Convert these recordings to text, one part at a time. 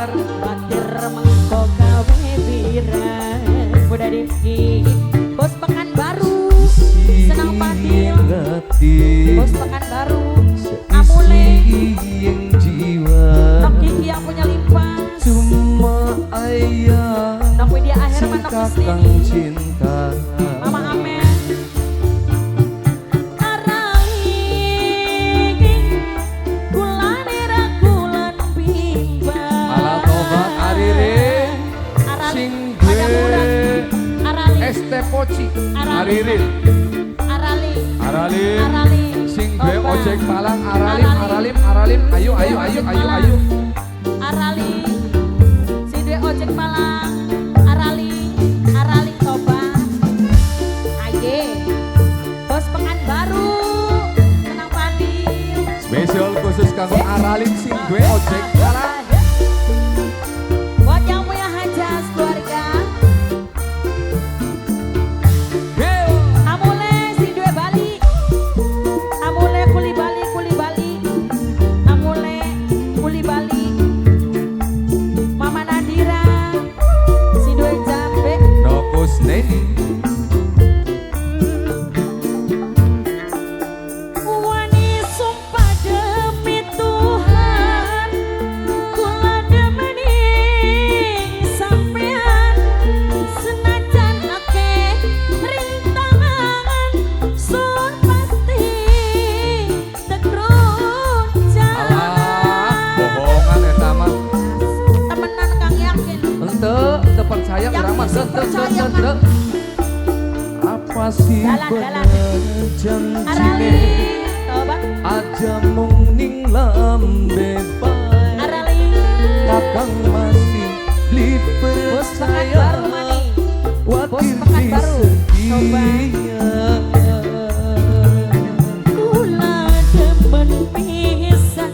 Bilar Batir mengko gawe birang Udah Rifki Bos Pekanbaru Senang Fadil Bos Pekanbaru Amule yang jiwa Nok Kiki yang punya limpas cuma ayah Nok Widya Aherman Nok kakang Kusnini cinta Mama Amen Arali Kulane rakulan bimbang Malah tobat Aririn Arali sing Pada murah Arali ST Poci Arali. Aririn Arali Aralim Arali sing gue Tobat. ojek Malang Aralim Arali. Aralim ayo ayo ayo ayo ayo Arali si dua ojek Malang Arali Toba aye Bos Pekanbaru Senang Fadil spesial khusus kanggo Aralim sing gue ojek Malang buat yang punya hajat keluarga Amule si dua Bali Amule kuli Bali Amule kuli Bali Mama Nadira si dua Jambe Nokus Neni Wani sumpah demi Tuhan Kula demeni sampean Senajan akeh rintangan Sun pasti tegrun alah jalan bohongan eta mah Temenan Kang yakin ente percaya Yang urang mah bisa percaya, Kang. apa sih Jalan. janjine Arali Tobat aja mung ning lambe bae Arali kakang masih beli Bos percaya Pekanbaru mani Bos wakil Pekanbaru Tobat setia Kula demen pisan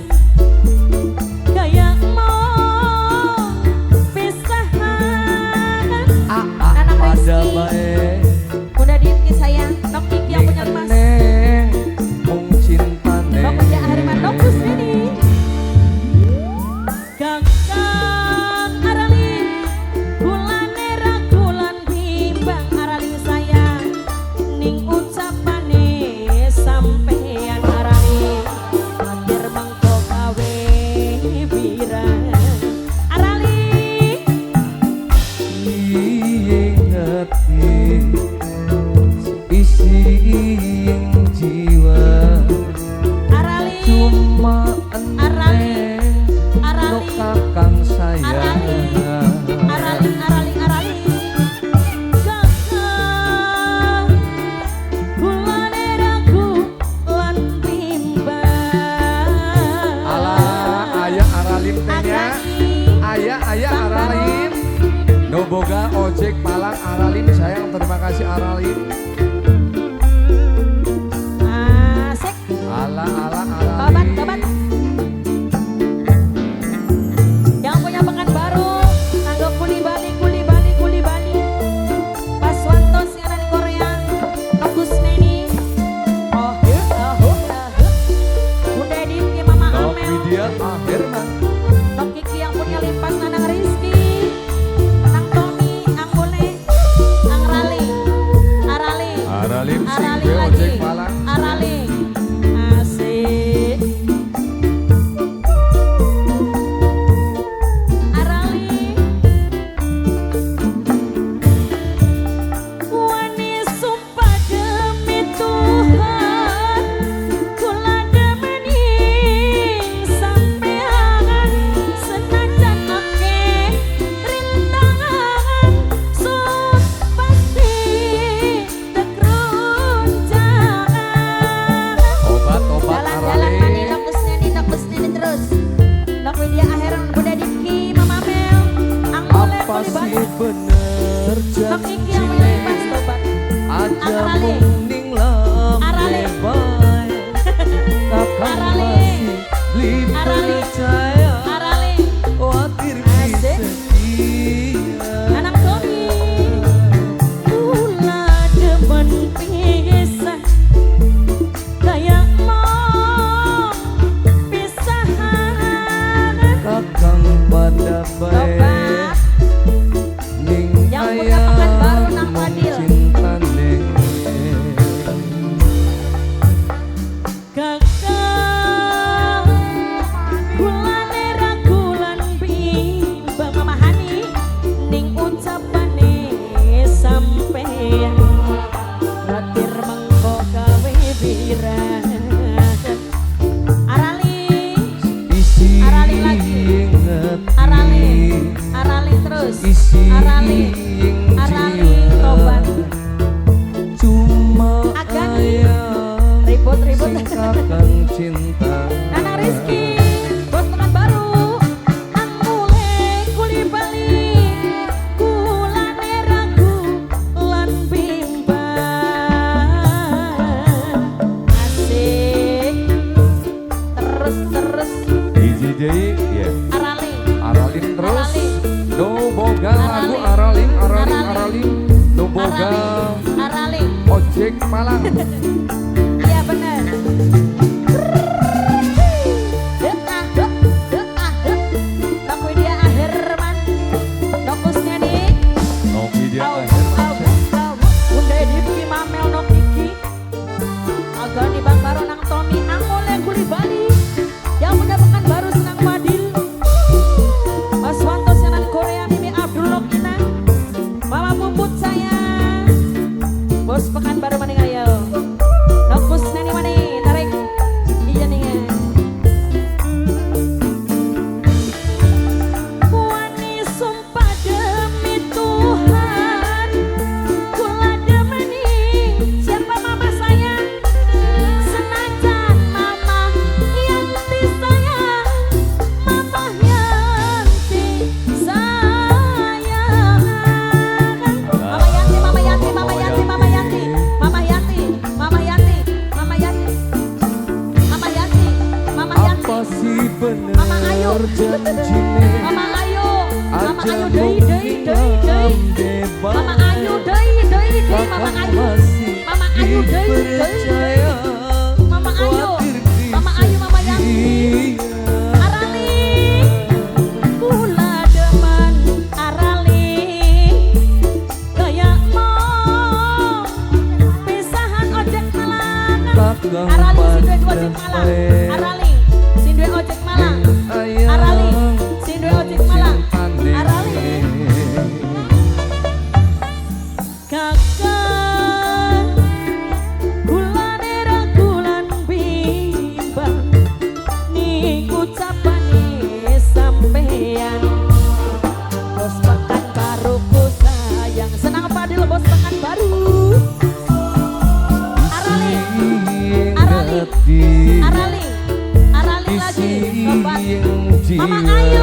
Gaya mau pisahan Anak pada Rizky bae Bunda Dinki sayang Nok Kiki yang punya emas neng mung cintane Nok Widya Aherman Nok Kusnini Kakang Arali Kulane rakulan bimbang Arali sayang Ning ucapane sampeyan Arali Batir mengko gawe birang Arali hati isi yang jiwa Arali cuma Arali. eneng no Arali kakang sayang Arali Kakang Kulane rakulan bimbang alah ayah Aralim tehnya ayah Aralim no boga ojek Malang Aralim sayang terima kasih Aralim Asik alah Tobat Aralim Yang punya Pekanbaru Kanggo kuli Bali Paswanto siaran Korea Nokus Neni Bunda Dinki Mama no Amel Widya Aherman Nok Kiki yang punya limpas Nanang Rizky Nang Tommy Angmule Ang Rali Aralim sing Arali gue lagi ojek Malang Arali Asik Arali Wani sumpah demi Tuhan Kula demeni sampean Senajan akeh rintangan Sun pasti tegrun jalan obat Jalan-jalan mani Aralim Nok Kusnini terus Nok Widya Aherman Bunda Dinki Mama Mel Angmule apa Kuli sih Bali bener Nok Kiki yang punya janjine limpas Tobat aja Arali. mung ning lambe Arali. bae kakang Arali. masih beli Arali. percaya Arali wakil Asik. setia Anak Tommy Kula demen pisan Gaya mau pisahan kakang pada bae cinta. Nanang Rizky, bos Pekanbaru, Angmule kuli Bali, kulane ragu lan bimbang. Asik, terus DJ ya. Aralin terus. No boga lagu Aralin. No boga Aralin. ojek Malang. Iya bener. Noku dia Aherman, nokusnya nih. Noki dia Aherman. Bunda Dipki Mamel Nokiki, agak nih Bang Baru nang Tommy nang oleh kuli Bali, yang udah Pekanbaru senang Fadil, Mas Wanto senang Korea Mimi Abdul Lokina, Mama Puput sayang, bos Pekanbaru maning ayo, nokus nani mani tarik, iya nih. Wani sumpah demi Tuhan, kula demeni siapa mama sayang, senajan mama Yanti sayang, mama Yanti sayang. Mama Yanti, Mama Yanti, Mama Yanti, Mama Yanti, Mama Yanti, Mama Yanti, Mama Yanti, Mama Yanti, Apa sih bener Mama Ayu, janjine? Mama Ayu, Mama Aja Ayu mungkin bebas. Mama Ayu deui, Mama Ayu, Mama Ayu deui, Mama Ayu, Mama Ayu, Mama Yanti, Arali, kula demen Arali, kayak mau pisahan ojek Malang. Arali si dua ojek Malang, Arali si dua ojek Malang, Arali si dua ojek Malang, Arali. Kakak kulane ragulan bimbang niku capane sampean bos Pekanbaru ku sayang senang Fadil bos Pekanbaru. Arali Arali Arali Arali lagi keempat Mama Ayu